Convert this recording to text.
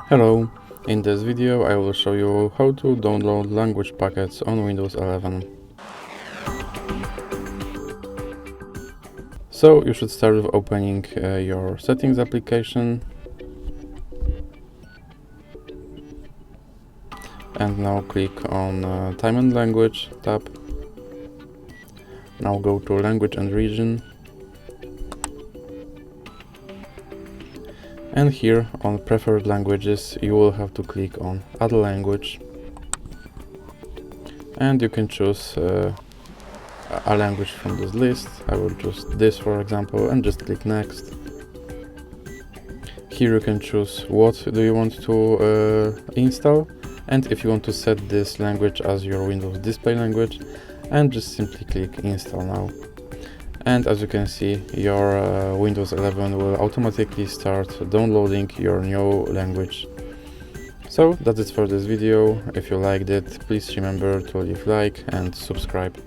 Hello, in this video I will show you how to download language packets on Windows 11. So you should start with opening your settings application, and now click on time and language tab. Now go to language and region, and here on preferred languages you will have to click on add language, and you can choose a language from this list. I will choose this for example and just click next. Here you can choose what do you want to install, and if you want to set this language as your Windows display language, and just simply click install now. And as you can see, your Windows 11 will automatically start downloading your new language. So that's it for this video. If you liked it, please remember to leave like and subscribe.